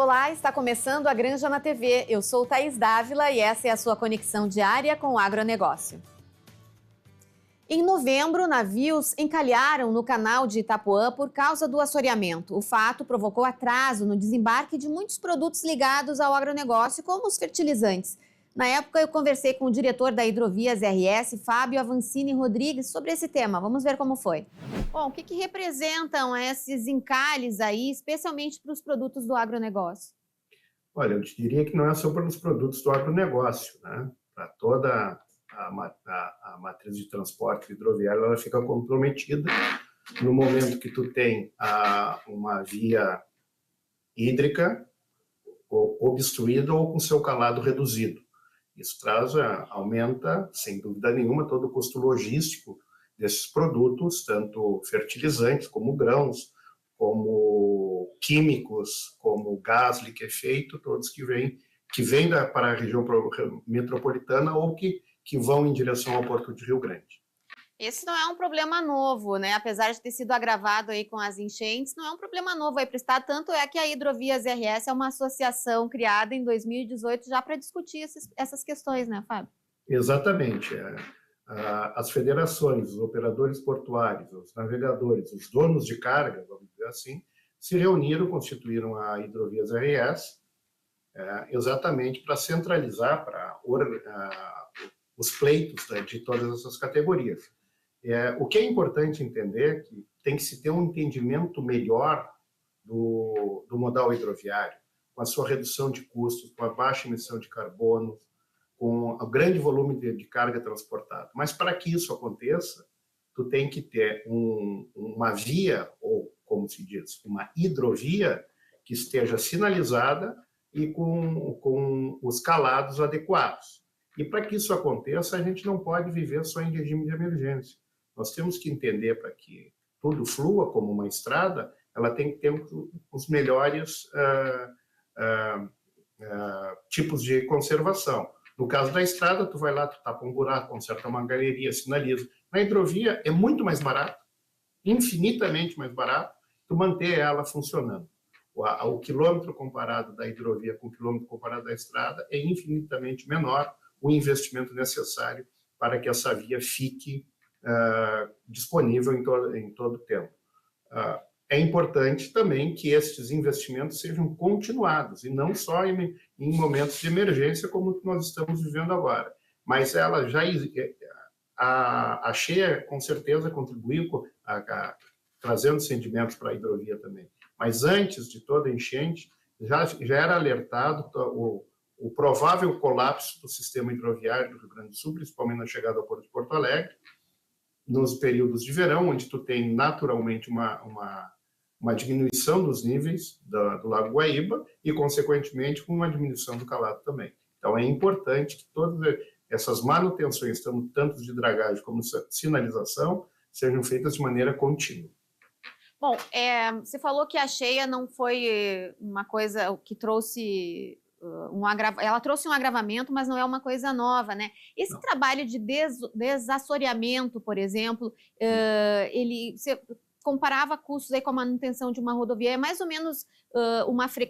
Olá, está começando a Granja na TV. Eu sou Thaís Dávila e essa é a sua conexão diária com o agronegócio. Em novembro, navios encalharam no canal de Itapuã por causa do assoreamento. O fato provocou atraso no desembarque de muitos produtos ligados ao agronegócio, como os fertilizantes. Na época, eu conversei com o diretor da Hidrovias RS, Fábio Avancini Rodrigues, sobre esse tema. Vamos ver como foi. Bom, o que representam esses encalhes aí, especialmente para os produtos do agronegócio? Olha, eu diria que não é só para os produtos do agronegócio, né? Para toda a matriz de transporte hidroviário, ela fica comprometida no momento que tu tem uma via hídrica obstruída ou com seu calado reduzido. Isso aumenta, sem dúvida nenhuma, todo o custo logístico desses produtos, tanto fertilizantes como grãos, como químicos, como gás liquefeito, todos que vêm para a região metropolitana ou que vão em direção ao Porto de Rio Grande. Esse não é um problema novo, né? Apesar de ter sido agravado aí com as enchentes, não é um problema novo aí para o estado. Tanto é que a Hidrovias RS é uma associação criada em 2018 já para discutir essas questões, né, Fábio? Exatamente. As federações, os operadores portuários, os navegadores, os donos de carga, vamos dizer assim, se reuniram, constituíram a Hidrovias RS, exatamente para centralizar os pleitos, né, de todas essas categorias. O que é importante entender é que tem que se ter um entendimento melhor do modal hidroviário, com a sua redução de custos, com a baixa emissão de carbono, com o grande volume de carga transportada. Mas para que isso aconteça, tu tem que ter uma via, ou como se diz, uma hidrovia, que esteja sinalizada e com os calados adequados. E para que isso aconteça, a gente não pode viver só em regime de emergência. Nós temos que entender, para que tudo flua como uma estrada, ela tem que ter os melhores tipos de conservação. No caso da estrada, tu vai lá, tu tapa um buraco, conserta uma galeria, sinaliza. Na hidrovia é muito mais barato, infinitamente mais barato, tu manter ela funcionando. O quilômetro comparado da hidrovia com o quilômetro comparado da estrada é infinitamente menor o investimento necessário para que essa via fique disponível em todo o tempo. É importante também que esses investimentos sejam continuados, e não só em momentos de emergência como nós estamos vivendo agora. Mas a cheia, com certeza, contribuiu trazendo sentimentos para a hidrovia também. Mas antes de toda a enchente, já era alertado o provável colapso do sistema hidroviário do Rio Grande do Sul, principalmente na chegada ao Porto de Porto Alegre, nos períodos de verão, onde tu tem naturalmente uma diminuição dos níveis do Lago Guaíba e, consequentemente, uma diminuição do calado também. Então, é importante que todas essas manutenções, tanto de dragagem como de sinalização, sejam feitas de maneira contínua. Bom, você falou que a cheia não foi uma coisa que trouxe ela trouxe um agravamento, mas não é uma coisa nova, né? Esse trabalho de desassoreamento, por exemplo, você comparava custos aí com a manutenção de uma rodovia, é mais ou menos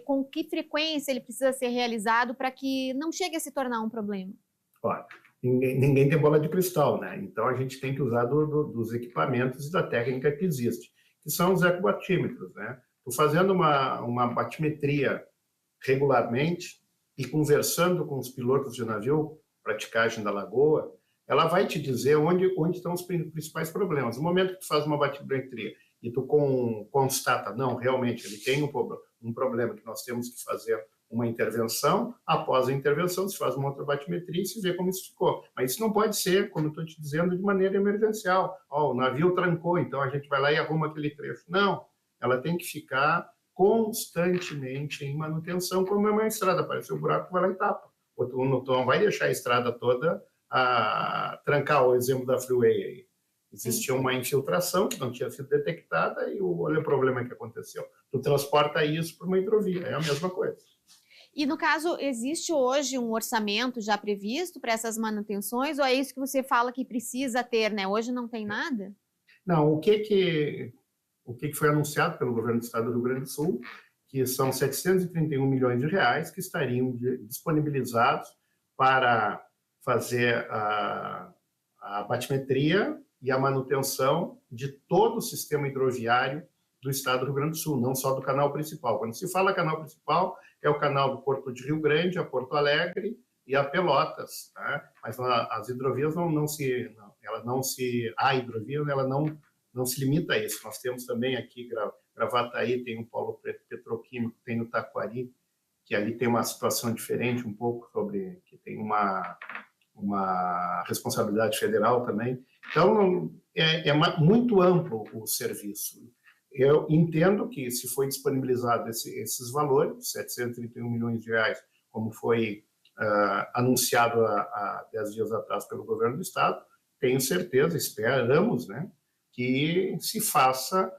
com que frequência ele precisa ser realizado para que não chegue a se tornar um problema? Olha, ninguém tem bola de cristal, né? Então a gente tem que usar dos equipamentos e da técnica que existe, que são os ecobatímetros, né? Tô fazendo uma batimetria regularmente e conversando com os pilotos de navio, praticagem da lagoa, ela vai te dizer onde estão os principais problemas. No momento que tu faz uma batimetria e tu constata, não, realmente, ele tem um problema que nós temos que fazer uma intervenção, após a intervenção se faz uma outra batimetria e se vê como isso ficou. Mas isso não pode ser, como eu estou te dizendo, de maneira emergencial. O navio trancou, então a gente vai lá e arruma aquele trecho. Não, ela tem que ficar constantemente em manutenção, como é uma estrada. Apareceu um buraco, vai lá e tapa. Tu não vai deixar a estrada toda trancar. O exemplo da Freeway aí. Existia uma infiltração que não tinha sido detectada e olha o problema que aconteceu. Tu transporta isso para uma hidrovia, é a mesma coisa. E, no caso, existe hoje um orçamento já previsto para essas manutenções, ou é isso que você fala que precisa ter, né? Hoje não tem nada? Não, o que foi anunciado pelo governo do estado do Rio Grande do Sul, que são 731 milhões de reais que estariam disponibilizados para fazer a batimetria e a manutenção de todo o sistema hidroviário do estado do Rio Grande do Sul, não só do canal principal. Quando se fala canal principal, é o canal do Porto de Rio Grande, a Porto Alegre e a Pelotas, tá? Mas as hidrovias a hidrovia ela não se limita a isso. Nós temos também aqui Gravataí, tem um polo petroquímico, tem o Taquari, que ali tem uma situação diferente um pouco, que tem uma responsabilidade federal também. Então, é muito amplo o serviço. Eu entendo que se foi disponibilizado esses valores, 731 milhões de reais, como foi anunciado há 10 dias atrás pelo governo do estado, tenho certeza, esperamos, né, que se faça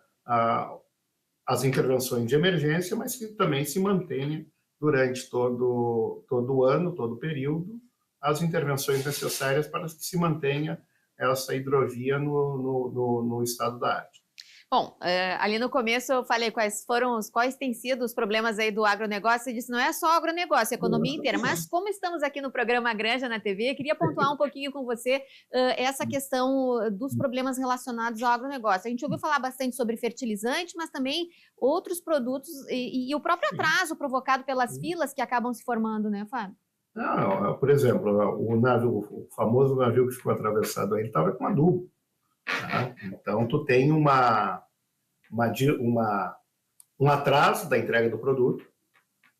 as intervenções de emergência, mas que também se mantenha durante todo o ano, todo o período, as intervenções necessárias para que se mantenha essa hidrovia no estado da arte. Bom, ali no começo eu falei quais têm sido os problemas aí do agronegócio. Você disse não é só agronegócio, é a economia inteira. Mas como estamos aqui no programa Granja na TV, eu queria pontuar um pouquinho com você essa questão dos problemas relacionados ao agronegócio. A gente ouviu falar bastante sobre fertilizante, mas também outros produtos e o próprio atraso provocado pelas filas que acabam se formando, né, Fábio? Não, por exemplo, o famoso navio que ficou atravessado aí, ele estava com adubo. Tá? Então, tu tem um atraso da entrega do produto,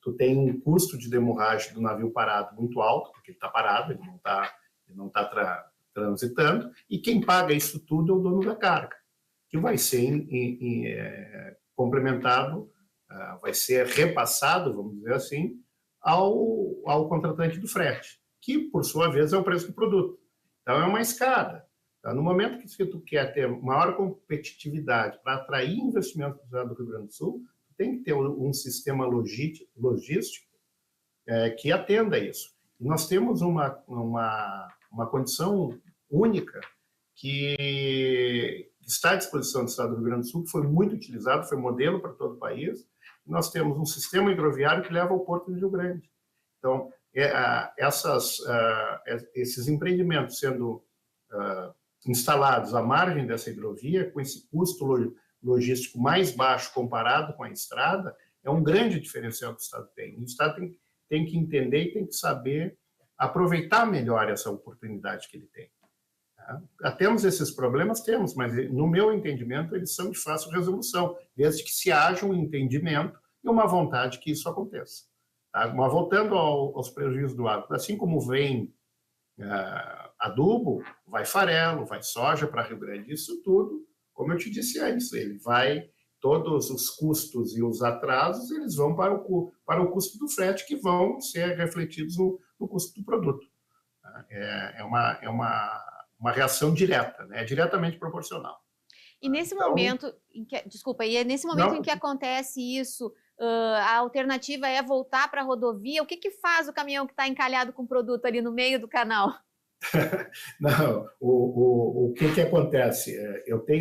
tu tem um custo de demurragem do navio parado muito alto, porque ele está parado, ele não tá transitando, e quem paga isso tudo é o dono da carga, que vai ser complementado, vai ser repassado, vamos dizer assim, ao contratante do frete, que, por sua vez, é o preço do produto. Então, é uma escada. No momento que tu quer ter maior competitividade para atrair investimentos do estado do Rio Grande do Sul, tu tem que ter um sistema logístico que atenda isso. E nós temos uma condição única que está à disposição do estado do Rio Grande do Sul, que foi muito utilizado, foi modelo para todo o país. E nós temos um sistema hidroviário que leva ao Porto de Rio Grande. Então, esses empreendimentos sendo instalados à margem dessa hidrovia, com esse custo logístico mais baixo comparado com a estrada, é um grande diferencial que o Estado tem. O Estado tem que entender e tem que saber aproveitar melhor essa oportunidade que ele tem. Tá? Temos esses problemas? Temos, mas no meu entendimento eles são de fácil resolução, desde que se haja um entendimento e uma vontade que isso aconteça. Tá? Mas voltando aos prejuízos do agro, assim como vem adubo, vai farelo, vai soja para Rio Grande, isso tudo, como eu te disse antes, todos os custos e os atrasos, eles vão para o custo do frete, que vão ser refletidos no custo do produto. É uma reação direta, né? É diretamente proporcional. E nesse momento, em que acontece isso, a alternativa é voltar para a rodovia. O que faz o caminhão que está encalhado com o produto ali no meio do canal? Não, o que acontece?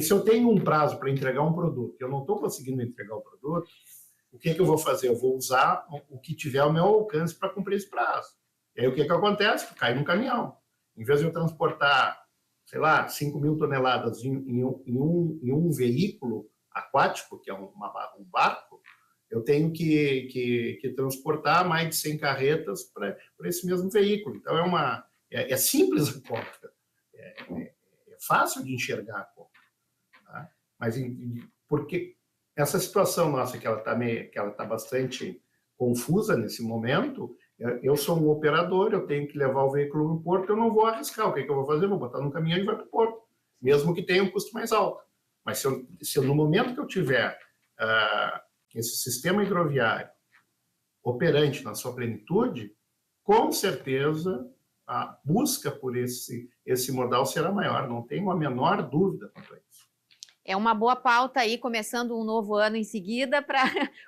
Se eu tenho um prazo para entregar um produto e eu não estou conseguindo entregar o produto, o que eu vou fazer? Eu vou usar o que tiver ao meu alcance para cumprir esse prazo. E aí o que acontece? Cai num caminhão. Em vez de eu transportar, sei lá, 5 mil toneladas em um veículo aquático, que é um barco, eu tenho que transportar mais de 100 carretas para esse mesmo veículo. Então, é simples a conta, é fácil de enxergar a conta. Tá? Mas porque essa situação nossa, que ela está bastante confusa nesse momento, eu sou um operador, eu tenho que levar o veículo no porto, eu não vou arriscar. O que eu vou fazer? Eu vou botar no caminhão e vai para o porto, mesmo que tenha um custo mais alto. Mas se no momento que eu tiver esse sistema hidroviário operante na sua plenitude, com certeza a busca por esse modal será maior, não tenho a menor dúvida quanto a isso. É uma boa pauta aí, começando um novo ano em seguida, para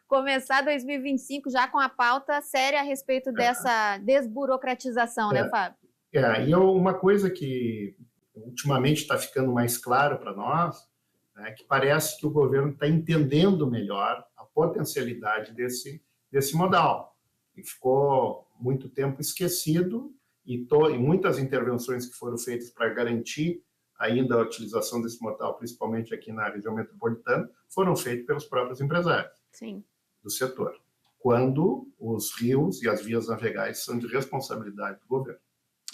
começar 2025 já com a pauta séria a respeito dessa desburocratização, né, Fábio? E uma coisa que ultimamente está ficando mais claro para nós, né, que parece que o governo está entendendo melhor potencialidade desse modal. E ficou muito tempo esquecido, e muitas intervenções que foram feitas para garantir ainda a utilização desse modal, principalmente aqui na região metropolitana, foram feitas pelos próprios empresários do setor, quando os rios e as vias navegais são de responsabilidade do governo.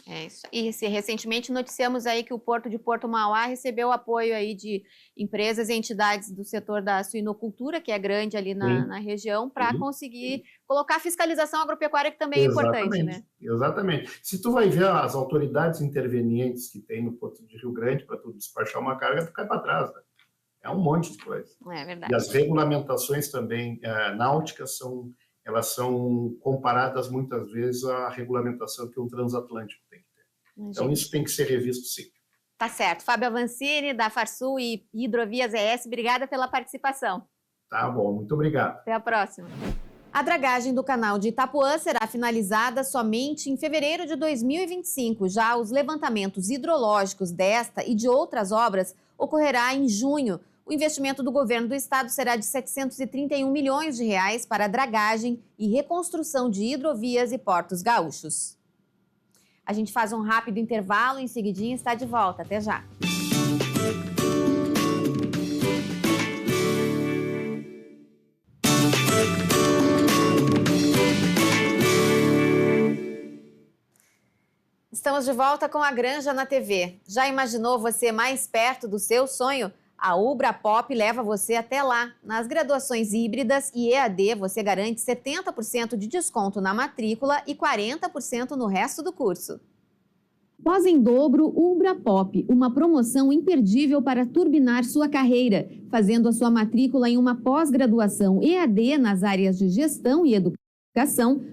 É isso. E recentemente noticiamos aí que o Porto de Porto Mauá recebeu apoio aí de empresas e entidades do setor da suinocultura, que é grande ali na região, para conseguir colocar a fiscalização agropecuária, que também é importante, né? Exatamente. Se tu vai ver as autoridades intervenientes que tem no Porto de Rio Grande para tu despachar uma carga, tu cai para trás, né? É um monte de coisa. É verdade. E as regulamentações também náuticas elas são comparadas muitas vezes à regulamentação que um transatlântico tem que ter. Então, isso tem que ser revisto, sim. Tá certo. Fábio Avancini, da Farsul e Hidrovias ES, obrigada pela participação. Tá bom, muito obrigado. Até a próxima. A dragagem do canal de Itapuã será finalizada somente em fevereiro de 2025. Já os levantamentos hidrológicos desta e de outras obras ocorrerá em junho. O investimento do governo do estado será de R$ 731 milhões para a dragagem e reconstrução de hidrovias e portos gaúchos. A gente faz um rápido intervalo, em seguidinho está de volta. Até já! Estamos de volta com a Granja na TV. Já imaginou você mais perto do seu sonho? A Ubra Pop leva você até lá. Nas graduações híbridas e EAD, você garante 70% de desconto na matrícula e 40% no resto do curso. Pós em dobro Ubra Pop, uma promoção imperdível para turbinar sua carreira. Fazendo a sua matrícula em uma pós-graduação EAD nas áreas de gestão e educação,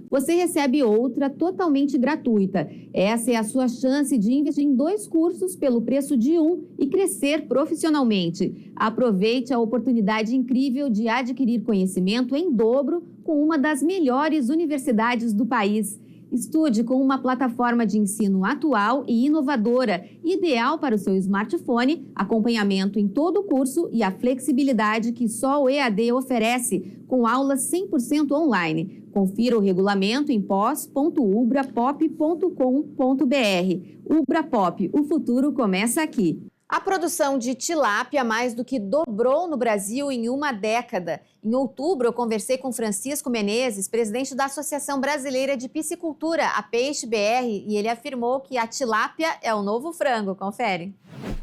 você recebe outra totalmente gratuita. Essa é a sua chance de investir em 2 cursos pelo preço de um e crescer profissionalmente. Aproveite a oportunidade incrível de adquirir conhecimento em dobro com uma das melhores universidades do país. Estude com uma plataforma de ensino atual e inovadora, ideal para o seu smartphone, acompanhamento em todo o curso e a flexibilidade que só o EAD oferece, com aulas 100% online. Confira o regulamento em pós.ubrapop.com.br. Ubra Pop, o futuro começa aqui. A produção de tilápia mais do que dobrou no Brasil em uma década. Em outubro, eu conversei com Francisco Menezes, presidente da Associação Brasileira de Piscicultura, a Peixe BR, e ele afirmou que a tilápia é o novo frango. Confere.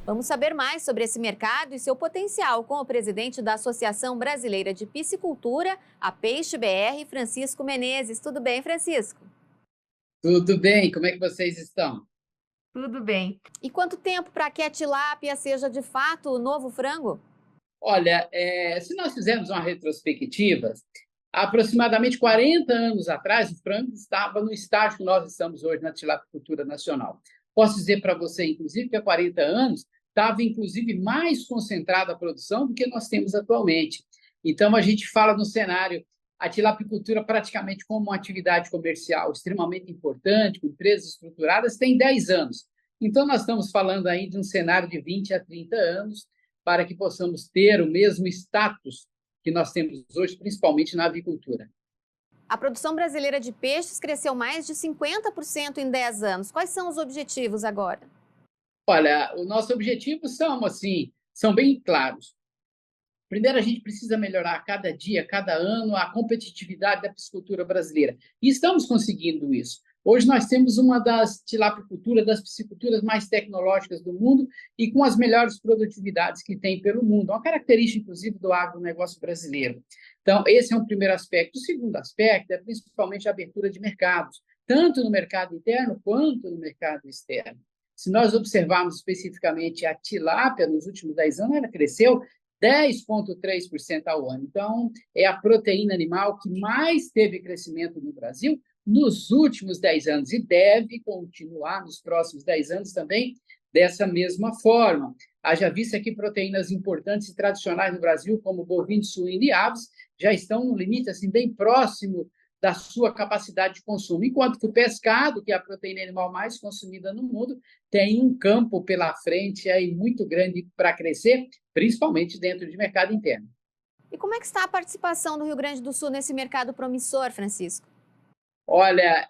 Vamos saber mais sobre esse mercado e seu potencial com o presidente da Associação Brasileira de Piscicultura, a Peixe BR, Francisco Menezes. Tudo bem, Francisco? Tudo bem. Como é que vocês estão? Tudo bem. E quanto tempo para que a tilápia seja de fato o novo frango? Olha, se nós fizermos uma retrospectiva, aproximadamente 40 anos atrás, o frango estava no estágio que nós estamos hoje na tilapicultura nacional. Posso dizer para você, inclusive, que há 40 anos estava, inclusive, mais concentrada a produção do que nós temos atualmente. Então, a gente fala no cenário, a tilapicultura praticamente como uma atividade comercial extremamente importante, com empresas estruturadas, tem 10 anos. Então, nós estamos falando aí de um cenário de 20 a 30 anos para que possamos ter o mesmo status que nós temos hoje, principalmente na avicultura. A produção brasileira de peixes cresceu mais de 50% em 10 anos. Quais são os objetivos agora? Olha, os nossos objetivos são bem claros. Primeiro, a gente precisa melhorar a cada dia, cada ano, a competitividade da piscicultura brasileira. E estamos conseguindo isso. Hoje nós temos uma das tilapiculturas, das pisciculturas mais tecnológicas do mundo e com as melhores produtividades que tem pelo mundo. Uma característica, inclusive, do agronegócio brasileiro. Então, esse é um primeiro aspecto. O segundo aspecto é principalmente a abertura de mercados, tanto no mercado interno quanto no mercado externo. Se nós observarmos especificamente a tilápia, nos últimos 10 anos, ela cresceu 10,3% ao ano. Então, é a proteína animal que mais teve crescimento no Brasil nos últimos 10 anos e deve continuar nos próximos 10 anos também dessa mesma forma. Haja vista que proteínas importantes e tradicionais no Brasil, como bovino, suíno e aves, já estão no limite assim, bem próximo da sua capacidade de consumo, enquanto que o pescado, que é a proteína animal mais consumida no mundo, tem um campo pela frente aí muito grande para crescer, principalmente dentro de mercado interno. E como é que está a participação do Rio Grande do Sul nesse mercado promissor, Francisco? Olha,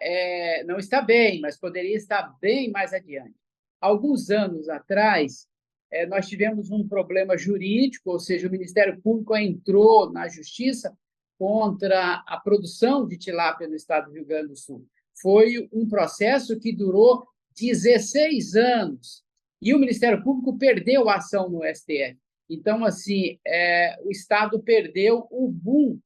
não está bem, mas poderia estar bem mais adiante. Alguns anos atrás, nós tivemos um problema jurídico, ou seja, o Ministério Público entrou na Justiça contra a produção de tilápia no estado do Rio Grande do Sul. Foi um processo que durou 16 anos e o Ministério Público perdeu a ação no STF. Então, assim, o estado perdeu o boom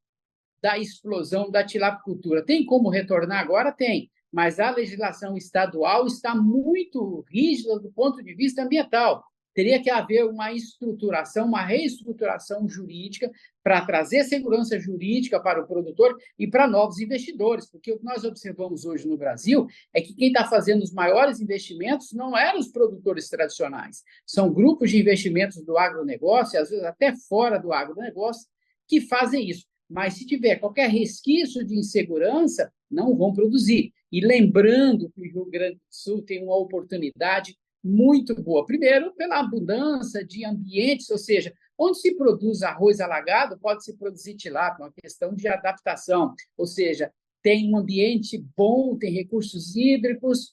da explosão da tilapicultura. Tem como retornar agora? Tem, mas a legislação estadual está muito rígida do ponto de vista ambiental. Teria que haver uma estruturação, uma reestruturação jurídica para trazer segurança jurídica para o produtor e para novos investidores, porque o que nós observamos hoje no Brasil é que quem está fazendo os maiores investimentos não eram os produtores tradicionais, são grupos de investimentos do agronegócio, às vezes até fora do agronegócio, que fazem isso. Mas se tiver qualquer resquício de insegurança, não vão produzir. E lembrando que o Rio Grande do Sul tem uma oportunidade muito boa. Primeiro, pela abundância de ambientes, ou seja, onde se produz arroz alagado, pode-se produzir tilápia, uma questão de adaptação, ou seja, tem um ambiente bom, tem recursos hídricos.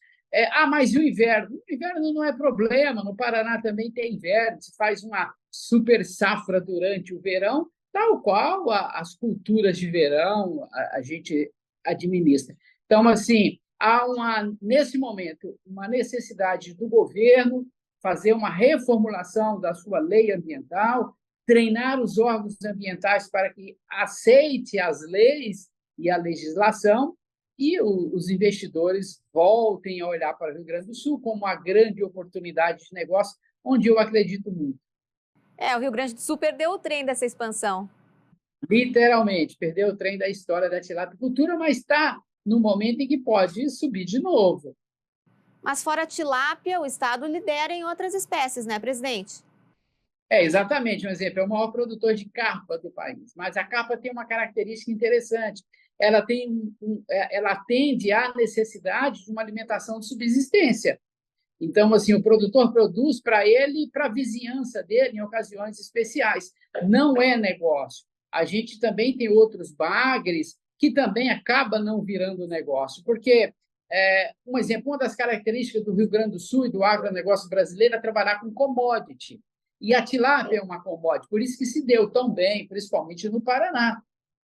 Mas e o inverno? O inverno não é problema, no Paraná também tem inverno, se faz uma super safra durante o verão, tal qual as culturas de verão a gente administra. Então, assim, há, nesse momento, uma necessidade do governo fazer uma reformulação da sua lei ambiental, treinar os órgãos ambientais para que aceite as leis e a legislação e os investidores voltem a olhar para o Rio Grande do Sul como uma grande oportunidade de negócio, onde eu acredito muito. O Rio Grande do Sul perdeu o trem dessa expansão. Literalmente, perdeu o trem da história da tilapicultura, mas está no momento em que pode subir de novo. Mas fora a tilápia, o estado lidera em outras espécies, né, presidente? Exatamente. Um exemplo, é o maior produtor de carpa do país. Mas a carpa tem uma característica interessante. Ela atende à necessidade de uma alimentação de subsistência. Então, assim, o produtor produz para ele e para a vizinhança dele em ocasiões especiais. Não é negócio. A gente também tem outros bagres que também acaba não virando negócio, porque, um exemplo, uma das características do Rio Grande do Sul e do agronegócio brasileiro é trabalhar com commodity. E a tilápia é uma commodity, por isso que se deu tão bem, principalmente no Paraná,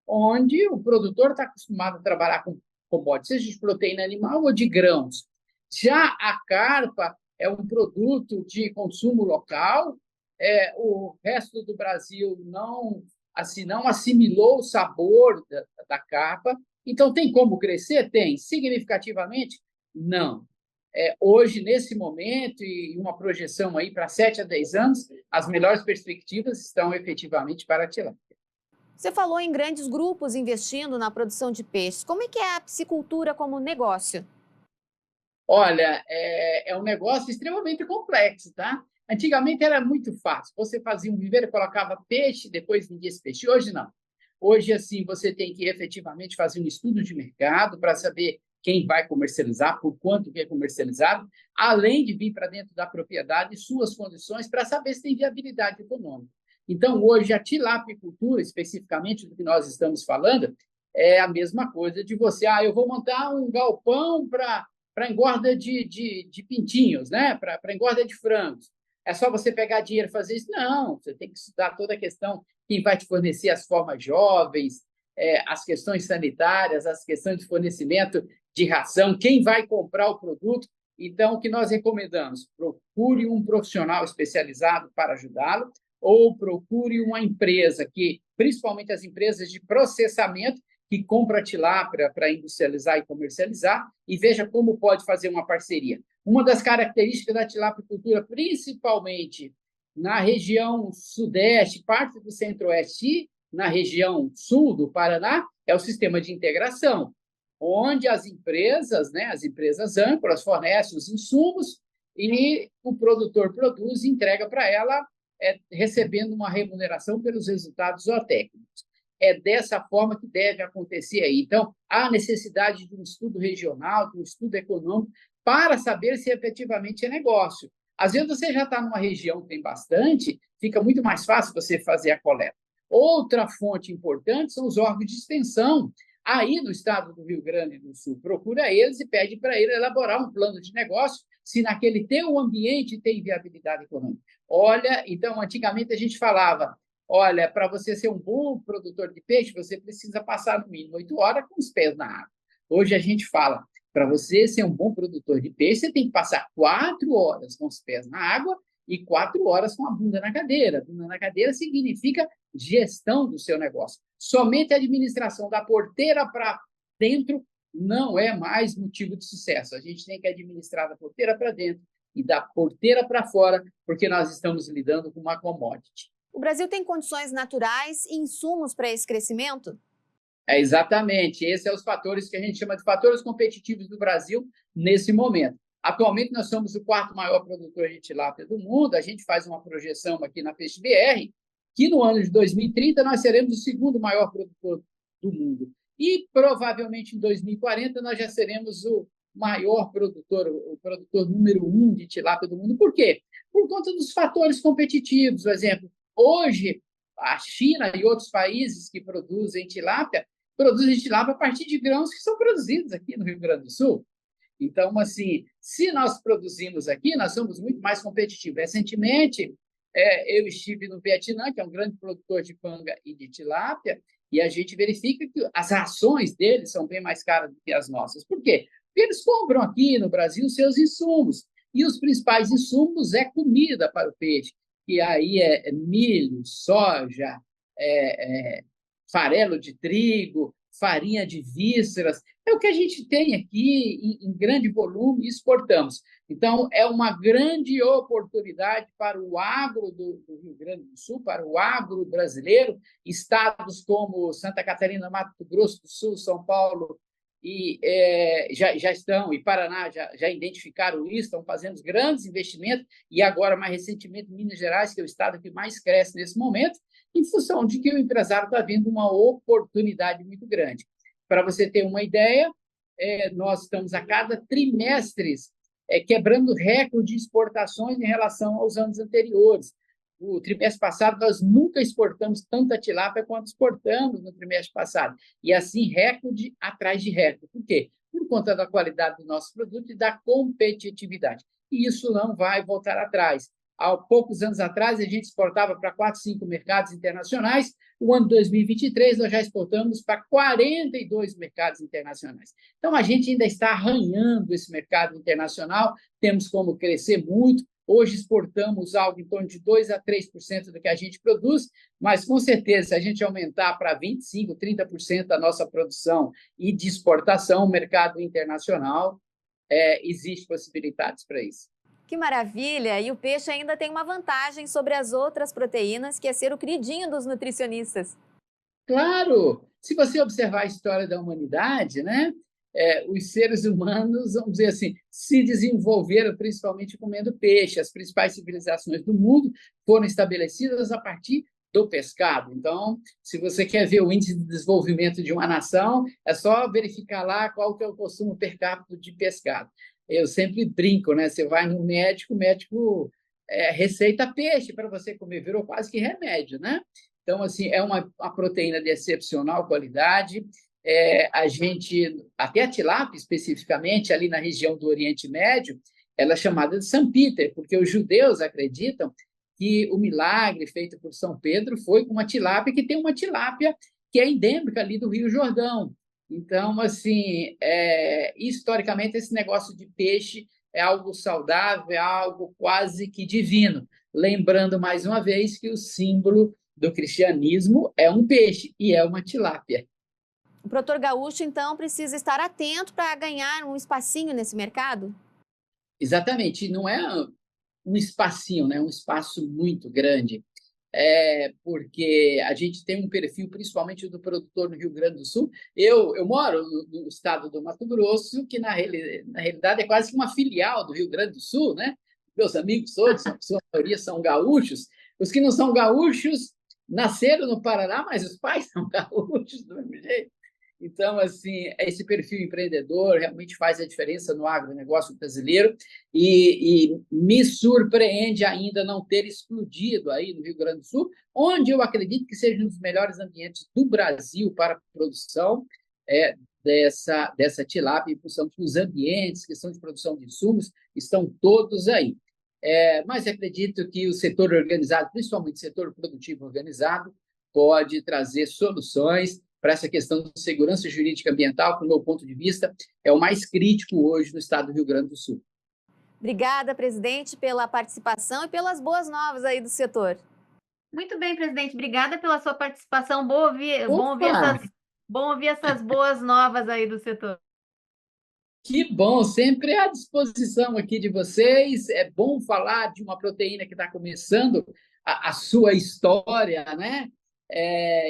onde o produtor está acostumado a trabalhar com commodity, seja de proteína animal ou de grãos. Já a carpa é um produto de consumo local, o resto do Brasil não assimilou o sabor da carpa. Então, tem como crescer? Tem. Significativamente? Não. Hoje, nesse momento, e uma projeção aí para 7 a 10 anos, as melhores perspectivas estão efetivamente para a tilápia. Você falou em grandes grupos investindo na produção de peixes. Como é que é a piscicultura como negócio? Olha, é um negócio extremamente complexo, tá? Antigamente era muito fácil. Você fazia um viveiro, colocava peixe, depois vendia esse peixe. Hoje não. Hoje, assim, você tem que efetivamente fazer um estudo de mercado para saber quem vai comercializar, por quanto que é comercializado, além de vir para dentro da propriedade suas condições para saber se tem viabilidade econômica. Então, hoje, a tilapicultura, especificamente do que nós estamos falando, é a mesma coisa de você, eu vou montar um galpão para engorda de pintinhos, né? Para engorda de frangos. É só você pegar dinheiro e fazer isso? Não, você tem que estudar toda a questão, quem vai te fornecer as formas jovens, as questões sanitárias, as questões de fornecimento de ração, quem vai comprar o produto. Então, o que nós recomendamos? Procure um profissional especializado para ajudá-lo ou procure uma empresa principalmente as empresas de processamento, que compra tilápia para industrializar e comercializar, e veja como pode fazer uma parceria. Uma das características da tilapicultura, principalmente na região sudeste, parte do centro-oeste e na região sul do Paraná, é o sistema de integração, onde as empresas âncoras fornecem os insumos e o produtor produz e entrega para ela, recebendo uma remuneração pelos resultados zootécnicos. É dessa forma que deve acontecer aí. Então, há necessidade de um estudo regional, de um estudo econômico, para saber se efetivamente é negócio. Às vezes, você já está numa região que tem bastante, fica muito mais fácil você fazer a coleta. Outra fonte importante são os órgãos de extensão. Aí, no estado do Rio Grande do Sul, procura eles e pede para ele elaborar um plano de negócio, se naquele teu ambiente tem viabilidade econômica. Olha, então, antigamente a gente falava, olha, para você ser um bom produtor de peixe, você precisa passar no mínimo 8 horas com os pés na água. Hoje a gente fala, para você ser um bom produtor de peixe, você tem que passar 4 horas com os pés na água e 4 horas com a bunda na cadeira. A bunda na cadeira significa gestão do seu negócio. Somente a administração da porteira para dentro não é mais motivo de sucesso. A gente tem que administrar da porteira para dentro e da porteira para fora, porque nós estamos lidando com uma commodity. O Brasil tem condições naturais e insumos para esse crescimento? Exatamente. Esses são os fatores que a gente chama de fatores competitivos do Brasil nesse momento. Atualmente, nós somos o 4º maior produtor de tilápia do mundo. A gente faz uma projeção aqui na Peixe BR que no ano de 2030 nós seremos o 2º maior produtor do mundo. E provavelmente em 2040 nós já seremos o maior produtor, o produtor número 1 de tilápia do mundo. Por quê? Por conta dos fatores competitivos. Por exemplo, hoje a China e outros países que produzem tilápia a partir de grãos que são produzidos aqui no Rio Grande do Sul. Então, assim, se nós produzimos aqui, nós somos muito mais competitivos. Recentemente, eu estive no Vietnã, que é um grande produtor de panga e de tilápia, e a gente verifica que as rações deles são bem mais caras do que as nossas. Por quê? Porque eles compram aqui no Brasil seus insumos, e os principais insumos é comida para o peixe, que aí é milho, soja, farelo de trigo, farinha de vísceras, é o que a gente tem aqui em grande volume e exportamos. Então, é uma grande oportunidade para o agro do Rio Grande do Sul, para o agro brasileiro. Estados como Santa Catarina, Mato Grosso do Sul, São Paulo e já estão, e Paraná já identificaram isso, estão fazendo grandes investimentos, e agora, mais recentemente, Minas Gerais, que é o estado que mais cresce nesse momento, em função de que o empresário está vendo uma oportunidade muito grande. Para você ter uma ideia, nós estamos a cada trimestre quebrando recorde de exportações em relação aos anos anteriores. O trimestre passado, nós nunca exportamos tanta tilápia quanto exportamos no trimestre passado. E assim, recorde atrás de recorde. Por quê? Por conta da qualidade do nosso produto e da competitividade. E isso não vai voltar atrás. Há poucos anos atrás, a gente exportava para 4, 5 mercados internacionais. O ano 2023, nós já exportamos para 42 mercados internacionais. Então, a gente ainda está arranhando esse mercado internacional, temos como crescer muito. Hoje exportamos algo em torno de 2% a 3% do que a gente produz, mas, com certeza, se a gente aumentar para 25%, 30% da nossa produção e de exportação, o mercado internacional, existe possibilidades para isso. Que maravilha! E o peixe ainda tem uma vantagem sobre as outras proteínas, que é ser o queridinho dos nutricionistas. Claro! Se você observar a história da humanidade, né, os seres humanos, vamos dizer assim, se desenvolveram principalmente comendo peixe. As principais civilizações do mundo foram estabelecidas a partir do pescado. Então, se você quer ver o índice de desenvolvimento de uma nação, é só verificar lá qual que é o consumo per capita de pescado. Eu sempre brinco, né? Você vai no médico, o médico receita peixe para você comer, virou quase que remédio, né? Então, assim, é uma proteína de excepcional qualidade. A gente, até a tilápia especificamente, ali na região do Oriente Médio, ela é chamada de São Peter, porque os judeus acreditam que o milagre feito por São Pedro foi com uma tilápia, que tem uma tilápia que é endêmica ali do Rio Jordão. Então, assim, historicamente, esse negócio de peixe é algo saudável, é algo quase que divino. Lembrando, mais uma vez, que o símbolo do cristianismo é um peixe e é uma tilápia. O produtor gaúcho, então, precisa estar atento para ganhar um espacinho nesse mercado? Exatamente. Não é um espacinho, né? Um espaço muito grande. Porque a gente tem um perfil, principalmente do produtor no Rio Grande do Sul. Eu moro no estado do Mato Grosso, que na realidade é quase que uma filial do Rio Grande do Sul, né? Meus amigos todos, a sua maioria são gaúchos. Os que não são gaúchos nasceram no Paraná, mas os pais são gaúchos do mesmo jeito. Então, assim, esse perfil empreendedor realmente faz a diferença no agronegócio brasileiro e me surpreende ainda não ter explodido aí no Rio Grande do Sul, onde eu acredito que seja um dos melhores ambientes do Brasil para a produção dessa tilápia, em função que os ambientes, questão de produção de insumos, estão todos aí. Mas acredito que o setor organizado, principalmente o setor produtivo organizado, pode trazer soluções para essa questão de segurança jurídica ambiental, que, do meu ponto de vista, é o mais crítico hoje no estado do Rio Grande do Sul. Obrigada, presidente, pela participação e pelas boas novas aí do setor. Muito bem, presidente. Obrigada pela sua participação. Bom ouvir essas boas novas aí do setor. Que bom, sempre à disposição aqui de vocês. É bom falar de uma proteína que está começando a sua história, né?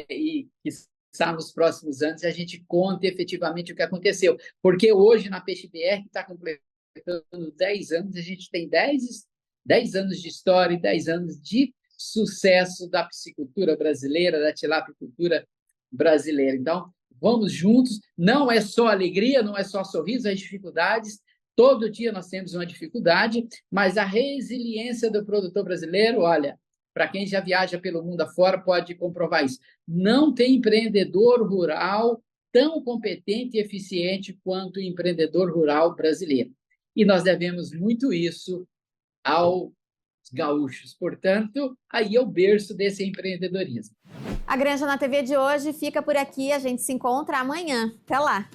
E que está nos próximos anos a gente conta efetivamente o que aconteceu. Porque hoje, na Peixe BR, que está completando 10 anos, a gente tem 10 anos de história e 10 anos de sucesso da piscicultura brasileira, da tilapicultura brasileira. Então, vamos juntos, não é só alegria, não é só sorriso, as dificuldades, todo dia nós temos uma dificuldade, mas a resiliência do produtor brasileiro, olha, para quem já viaja pelo mundo afora pode comprovar isso. Não tem empreendedor rural tão competente e eficiente quanto o empreendedor rural brasileiro. E nós devemos muito isso aos gaúchos. Portanto, aí é o berço desse empreendedorismo. A Granja na TV de hoje fica por aqui. A gente se encontra amanhã. Até lá!